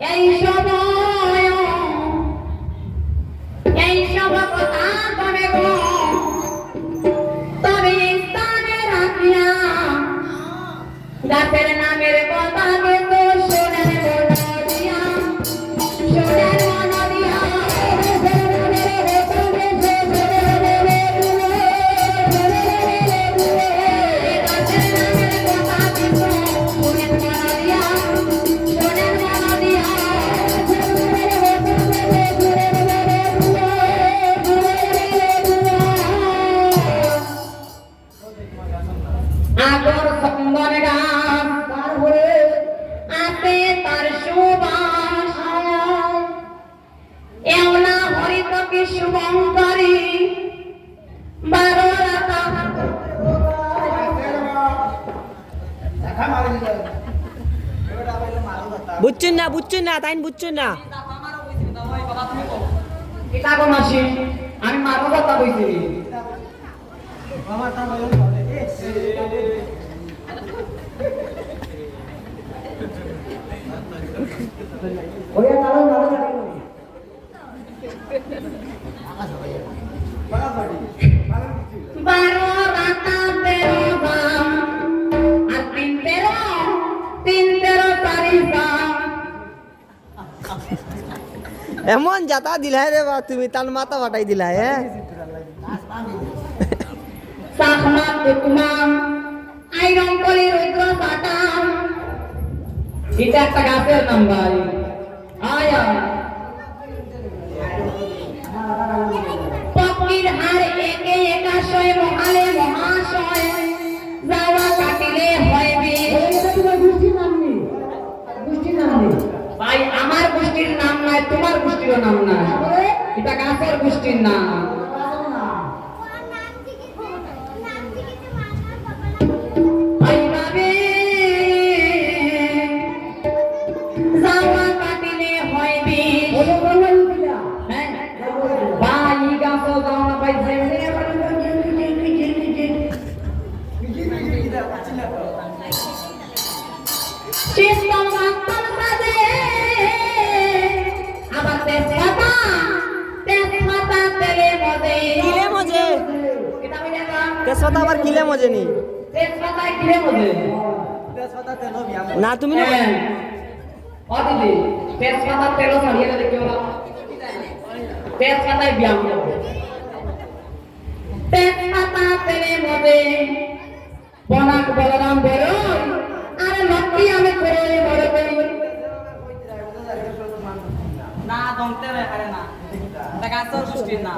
এই সময় এই সব কথা মনে গো তবে স্থানে রাখিয়া গাছের নামের কথা কিন্তু শোনেন দিয়া শোনেন মন দিয়া আগর চন্দন গাছ তারপরে আছে তার সুবাস এওনা হরিতকে শুভঙ্করী বারো রাতা বুঝছেন না তাই বুঝছেন না এটা গো মাসি আমি মারো কথা কইছি ওয়া নালো নালো বারো রাতা তেরো বাম আর তিন তেরো তারিখা এমন যাতা দিলাই রে বা তুমি তার মাথা ফাটাই দিলাই হ্যাঁ সাহমা তুকমাম আইরন কলি রুদ্র সাটাম এটা একটা গাছের নাম ভাই আয়া পকির হার একে একাশয় মহালে মহাশয় যাওয়া কাটিলে হইবে এটা তোমার গোষ্ঠীর নাম নেই ভাই আমার গোষ্ঠীর নাম নাই তোমার গোষ্ঠীর নাম না এটা গাছের গোষ্ঠীর নাম যাওয়া কাটিলে হইবে ভাই গাছ যাও না ভাই চিন্তন বান্তন সাজে আবার তেজপাতা তেলে মজে এটা বলে না তেজপাতা আবার কিলে মজে নি তেজপাতা কিলে মজে না তুমি না ও দিদি তেজপাতা তেল ছাড়িয়ে না দেখিও না তেজপাতায় ব্যায়াম করো তেজপাতা তেলে মজে বনাক বলরাম বড় আরে লক্ষ্মী আমি করে বড় করি না দমতে রে আরে না এটা গাছের সৃষ্টি না